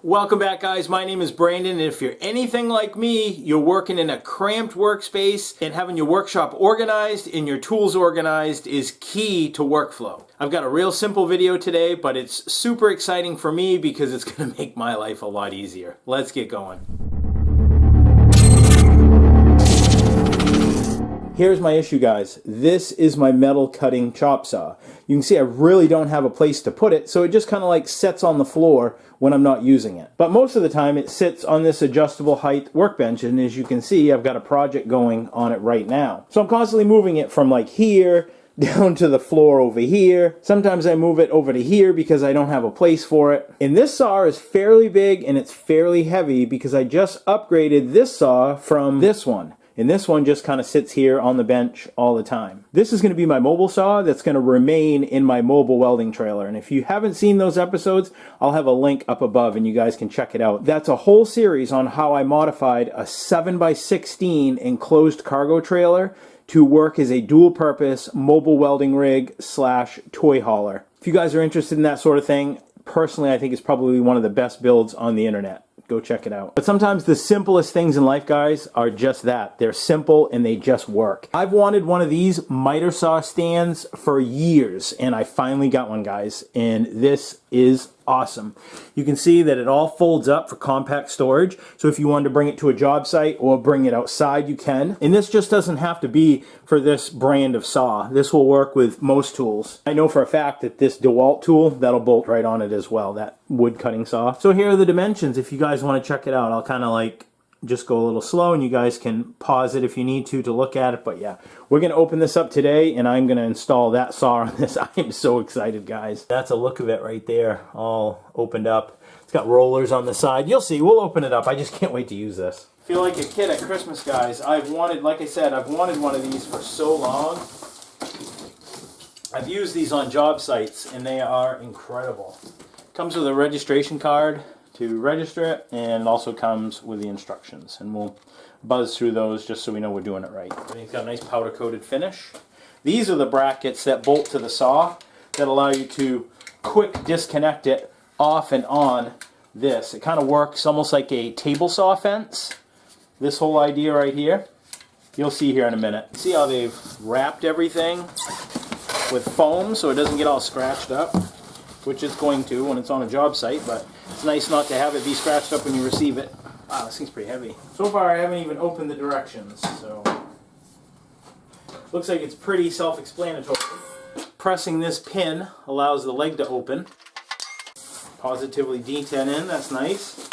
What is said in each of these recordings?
Welcome back, guys. My name is Brandon, and if you're anything like me, you're working in a cramped workspace, and having your workshop organized and your tools organized is key to workflow. I've got a real simple video today, but it's super exciting for me because it's going to make my life a lot easier. Let's get going. Here's my issue, guys. This is my metal cutting chop saw. You can see I really don't have a place to put it, so it just kind of like sits on the floor when I'm not using it. But most of the time it sits on this adjustable height workbench, and as you can see, I've got a project going on it right now. So I'm constantly moving it from like here down to the floor over here. Sometimes I move it over to here because I don't have a place for it. And this saw is fairly big and it's fairly heavy because I just upgraded this saw from this one. And this one just kind of sits here on the bench all the time. This is going to be my mobile saw that's going to remain in my mobile welding trailer. And if you haven't seen those episodes, I'll have a link up above and you guys can check it out. That's a whole series on how I modified a 7x16 enclosed cargo trailer to work as a dual purpose mobile welding rig / toy hauler. If you guys are interested in that sort of thing, personally I think it's probably one of the best builds on the internet. Go check it out. But sometimes the simplest things in life, guys, are just that. They're simple and they just work. I've wanted one of these miter saw stands for years, and I finally got one, guys, and this is awesome. You can see that it all folds up for compact storage, so if you wanted to bring it to a job site or bring it outside, you can. And this just doesn't have to be for this brand of saw. This will work with most tools. I know for a fact that this DeWalt tool, that'll bolt right on it as well, that wood cutting saw. So here are the dimensions if you guys want to check it out. I'll kind of like just go a little slow and you guys can pause it if you need to look at it. But yeah, we're going to open this up today and I'm going to install that saw on this. I am so excited, guys. That's a look of it right there, all opened up. It's got rollers on the side. You'll see, we'll open it up. I just can't wait to use this. I feel like a kid at Christmas, guys. Like I said, I've wanted one of these for so long. I've used these on job sites and they are incredible. Comes with a registration card to register it, and it also comes with the instructions, and we'll buzz through those just so we know we're doing it right. And it's got a nice powder coated finish. These are the brackets that bolt to the saw that allow you to quick disconnect it off and on this. It kind of works almost like a table saw fence. This whole idea right here, you'll see here in a minute. See how they've wrapped everything with foam so it doesn't get all scratched up, which it's going to when it's on a job site, but it's nice not to have it be scratched up when you receive it. Wow, this thing's pretty heavy. So far I haven't even opened the directions, so looks like it's pretty self-explanatory. Pressing this pin allows the leg to open. Positively D10 in, that's nice.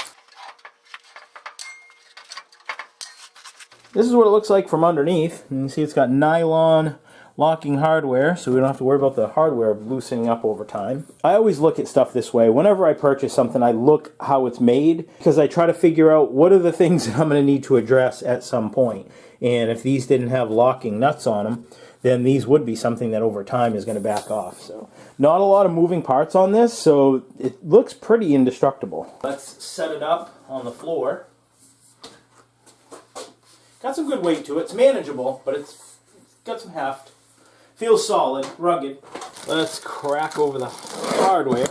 This is what it looks like from underneath. You can see it's got nylon locking hardware, so we don't have to worry about the hardware loosening up over time. I always look at stuff this way. Whenever I purchase something, I look how it's made because I try to figure out what are the things that I'm going to need to address at some point. And if these didn't have locking nuts on them, then these would be something that over time is going to back off. So not a lot of moving parts on this, so it looks pretty indestructible. Let's set it up on the floor. Got some good weight to it. It's manageable, but it's got some heft. Feels solid, rugged. Let's crack over the hardware.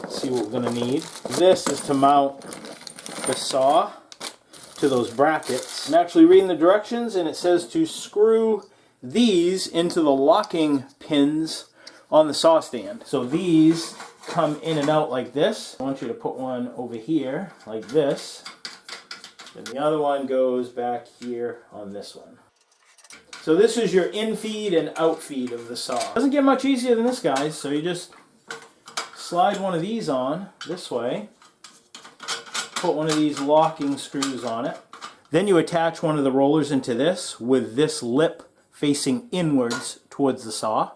Let's see what we're going to need. This is to mount the saw to those brackets. I'm actually reading the directions and it says to screw these into the locking pins on the saw stand. So these come in and out like this. I want you to put one over here like this. And the other one goes back here on this one. So this is your in feed and out feed of the saw. Doesn't get much easier than this, guys. So you just slide one of these on this way, put one of these locking screws on it. Then you attach one of the rollers into this with this lip facing inwards towards the saw.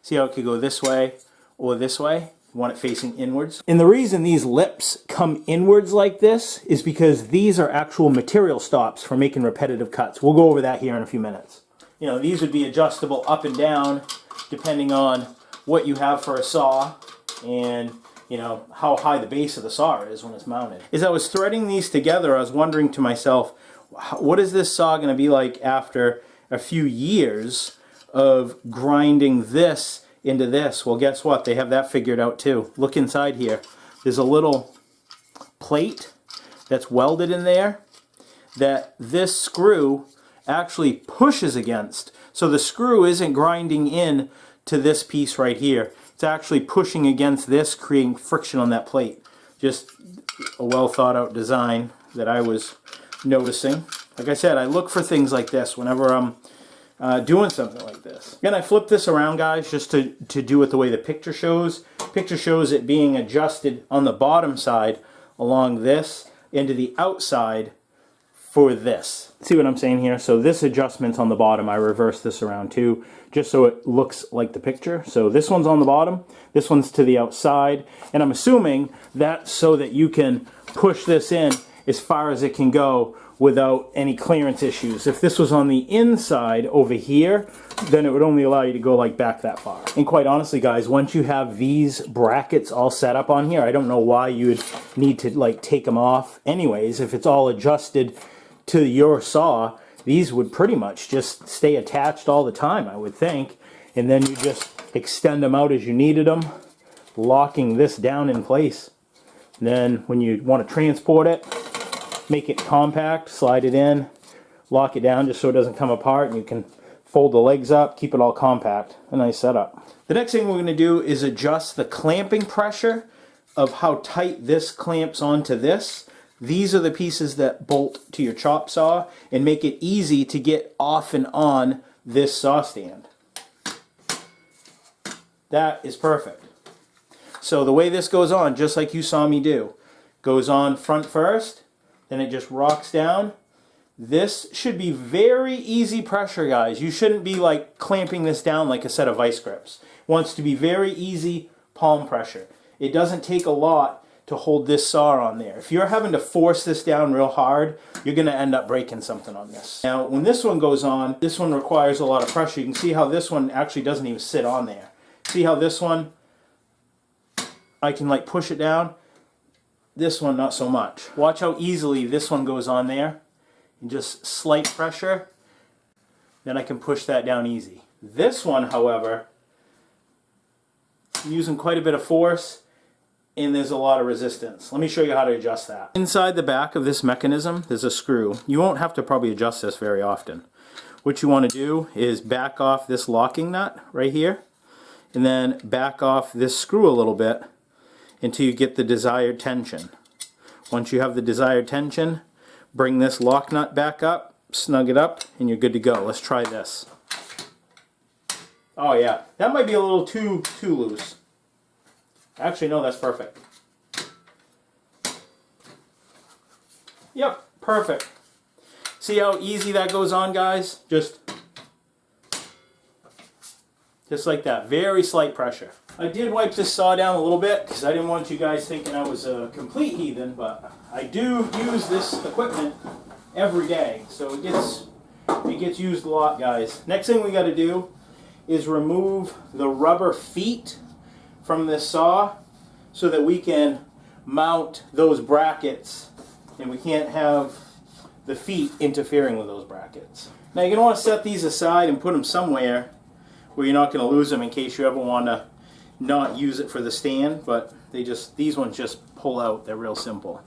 See how it could go this way or this way? You want it facing inwards. And the reason these lips come inwards like this is because these are actual material stops for making repetitive cuts. We'll go over that here in a few minutes. You know, these would be adjustable up and down depending on what you have for a saw and, you know, how high the base of the saw is when it's mounted. As I was threading these together, I was wondering to myself, what is this saw going to be like after a few years of grinding this into this. Well, guess what? They have that figured out too. Look inside here. There's a little plate that's welded in there that this screw actually pushes against. So the screw isn't grinding in to this piece right here. It's actually pushing against this, creating friction on that plate. Just a well thought out design that I was noticing. Like I said, I look for things like this whenever I'm doing something like this. Again, I flip this around, guys, just to do it the way the picture shows. Picture shows it being adjusted on the bottom side along this into the outside for this. See what I'm saying here? So this adjustment's on the bottom. I reverse this around too, just so it looks like the picture. So this one's on the bottom, this one's to the outside, and I'm assuming that's so that you can push this in as far as it can go without any clearance issues. If this was on the inside over here, then it would only allow you to go like back that far. And quite honestly, guys, once you have these brackets all set up on here, I don't know why you would need to like take them off anyways. If it's all adjusted to your saw, these would pretty much just stay attached all the time, I would think. And then you just extend them out as you needed them, locking this down in place. And then when you want to transport it, make it compact, slide it in, lock it down just so it doesn't come apart, and you can fold the legs up, keep it all compact. A nice setup. The next thing we're going to do is adjust the clamping pressure of how tight this clamps onto this. These are the pieces that bolt to your chop saw and make it easy to get off and on this saw stand. That is perfect. So the way this goes on, just like you saw me do, goes on front first, then it just rocks down. This should be very easy pressure, guys. You shouldn't be like clamping this down like a set of vice grips. It wants to be very easy palm pressure. It doesn't take a lot to hold this saw on there. If you're having to force this down real hard, you're going to end up breaking something on this. Now, when this one goes on, this one requires a lot of pressure. You can see how this one actually doesn't even sit on there. See how this one, I can like push it down? This one, not so much. Watch how easily this one goes on there. And just slight pressure, then I can push that down easy. This one, however, I'm using quite a bit of force, and there's a lot of resistance. Let me show you how to adjust that. Inside the back of this mechanism, there's a screw. You won't have to probably adjust this very often. What you want to do is back off this locking nut right here, and then back off this screw a little bit until you get the desired tension. Once you have the desired tension, bring this lock nut back up, snug it up, and you're good to go. Let's try this. Oh yeah, that might be a little too loose. Actually, no, that's perfect. Yep, perfect. See how easy that goes on, guys? Just like that. Very slight pressure. I did wipe this saw down a little bit because I didn't want you guys thinking I was a complete heathen, but I do use this equipment every day, so it gets used a lot, guys. Next thing we got to do is remove the rubber feet from this saw so that we can mount those brackets, and we can't have the feet interfering with those brackets. Now you're going to want to set these aside and put them somewhere where you're not going to lose them in case you ever want to not use it for the stand, but these ones just pull out. They're real simple.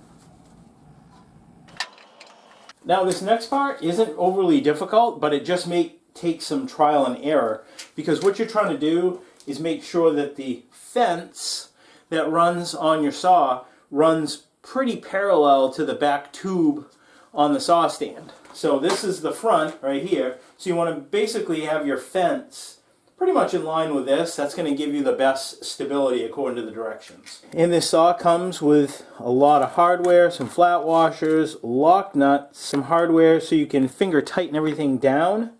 Now this next part isn't overly difficult, but it just may take some trial and error, because what you're trying to do is make sure that the fence that runs on your saw runs pretty parallel to the back tube on the saw stand. So this is the front right here, so you want to basically have your fence pretty much in line with this. That's going to give you the best stability according to the directions. And this saw comes with a lot of hardware, some flat washers, lock nuts, some hardware so you can finger tighten everything down,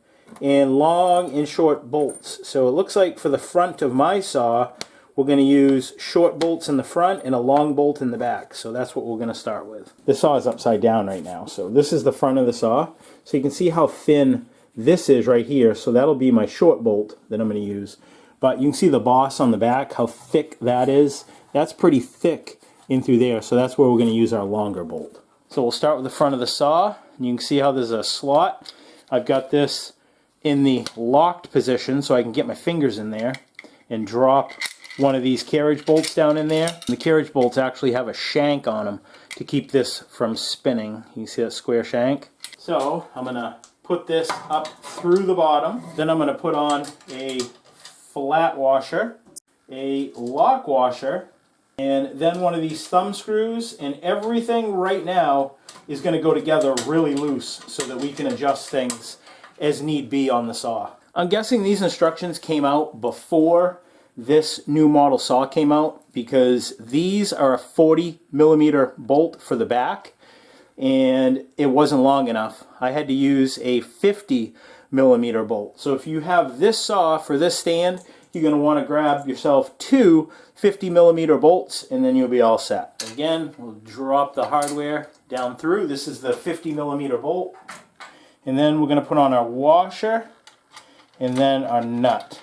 and long and short bolts. So it looks like for the front of my saw, we're going to use short bolts in the front and a long bolt in the back. So that's what we're going to start with. The saw is upside down right now. So this is the front of the saw. So you can see how thin this is right here. So that'll be my short bolt that I'm going to use. But you can see the boss on the back, how thick that is. That's pretty thick in through there. So that's where we're going to use our longer bolt. So we'll start with the front of the saw. And you can see how there's a slot. I've got this in the locked position so I can get my fingers in there. and drop one of these carriage bolts down in there. The carriage bolts actually have a shank on them to keep this from spinning. You can see that square shank. So I'm going to put this up through the bottom. Then I'm going to put on a flat washer, a lock washer, and then one of these thumb screws, and everything right now is going to go together really loose so that we can adjust things as need be on the saw. I'm guessing these instructions came out before this new model saw came out, because these are a 40mm bolt for the back and it wasn't long enough. I had to use a 50mm bolt. So if you have this saw for this stand, you're going to want to grab yourself two 50mm bolts and then you'll be all set. Again, we'll drop the hardware down through. This is the 50mm bolt. And then we're going to put on our washer and then our nut.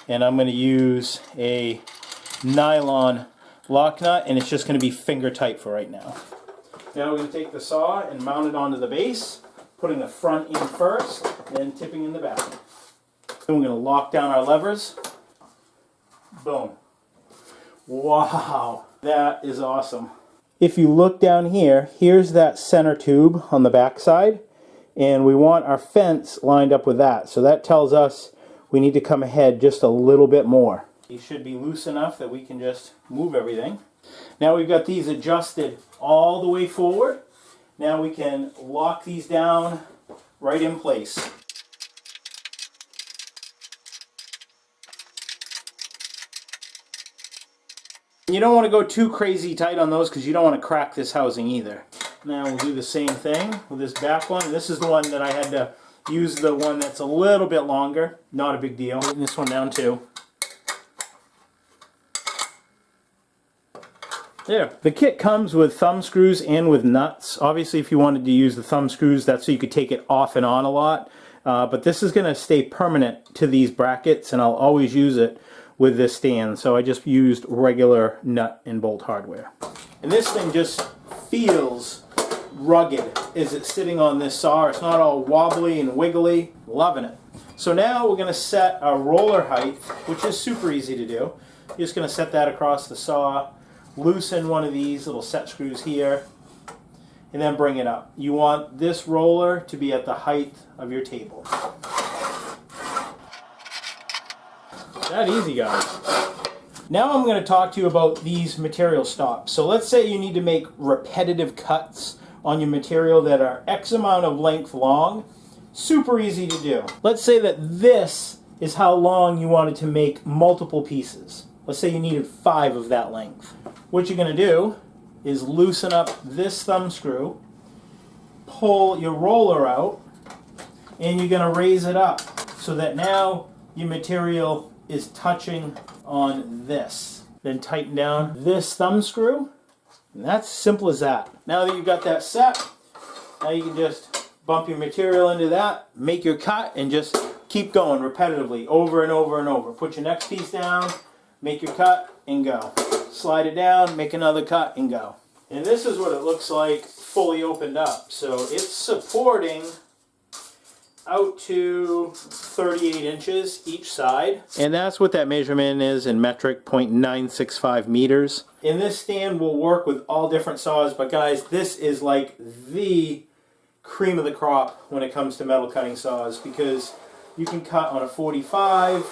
And I'm going to use a nylon lock nut, and it's just going to be finger tight for right now. Now we're going to take the saw and mount it onto the base, putting the front in first, then tipping in the back. Then we're going to lock down our levers. Boom. Wow, that is awesome. If you look down here, here's that center tube on the back side, and we want our fence lined up with that. So that tells us we need to come ahead just a little bit more. These should be loose enough that we can just move everything. Now we've got these adjusted all the way forward. Now we can lock these down right in place. You don't want to go too crazy tight on those because you don't want to crack this housing either. Now we'll do the same thing with this back one. This is the one that I had to use, the one that's a little bit longer. Not a big deal. Putting this one down too. There. The kit comes with thumb screws and with nuts. Obviously, if you wanted to use the thumb screws, that's so you could take it off and on a lot. But this is going to stay permanent to these brackets, and I'll always use it with this stand. So I just used regular nut and bolt hardware. And this thing just feels rugged as it's sitting on this saw. It's not all wobbly and wiggly. Loving it. So now we're going to set our roller height, which is super easy to do. You're just going to set that across the saw, loosen one of these little set screws here, and then bring it up. You want this roller to be at the height of your table. That easy, guys. Now I'm going to talk to you about these material stops. So let's say you need to make repetitive cuts on your material that are X amount of length long. Super easy to do. Let's say that this is how long you wanted to make multiple pieces. Let's say you needed 5 of that length. What you're going to do is loosen up this thumb screw, pull your roller out, and you're going to raise it up so that now your material is touching on this. Then tighten down this thumb screw, and that's simple as that. Now that you've got that set, now you can just bump your material into that, make your cut, and just keep going repetitively over and over and over. Put your next piece down, make your cut, and go. Slide it down, make another cut, and go. And this is what it looks like fully opened up. So it's supporting out to 38 inches each side. And that's what that measurement is in metric, 0.965 meters. And this stand will work with all different saws, but guys, this is like the cream of the crop when it comes to metal cutting saws, because you can cut on a 45,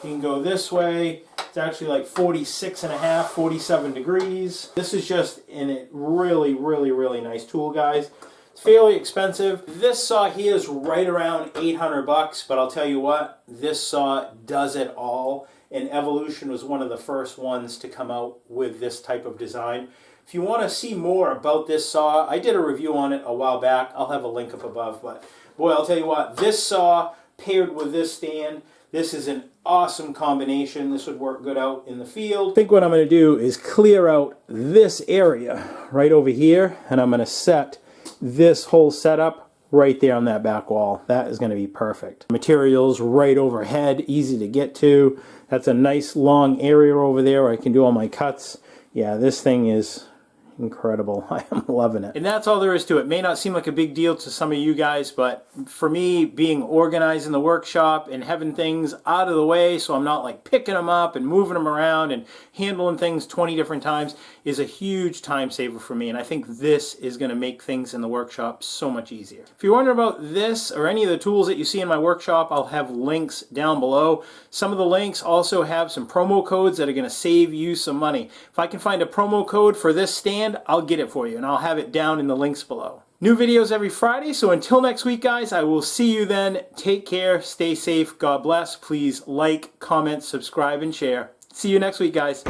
you can go this way. It's actually like 46 and a half, 47 degrees. This is just a really, really, really nice tool, guys. It's fairly expensive. This saw here is right around 800 bucks, but I'll tell you what, this saw does it all. And Evolition was one of the first ones to come out with this type of design. If you want to see more about this saw, I did a review on it a while back. I'll have a link up above, but boy, I'll tell you what, this saw paired with this stand, this is an awesome combination. This would work good out in the field. I think what I'm going to do is clear out this area right over here, and I'm going to set this whole setup right there on that back wall. That is going to be perfect. Materials right overhead, easy to get to. That's a nice long area over there where I can do all my cuts. Yeah, this thing is incredible. I am loving it. And that's all there is to it. May not seem like a big deal to some of you guys, but for me, being organized in the workshop and having things out of the way so I'm not like picking them up and moving them around and handling things 20 different times is a huge time saver for me. And I think this is going to make things in the workshop so much easier. If you're wondering about this or any of the tools that you see in my workshop, I'll have links down below. Some of the links also have some promo codes that are going to save you some money. If I can find a promo code for this stand, I'll get it for you, and I'll have it down in the links below. New videos every Friday, so until next week, guys, I will see you then. Take care, stay safe, God bless. Please like, comment, subscribe, and share. See you next week, guys.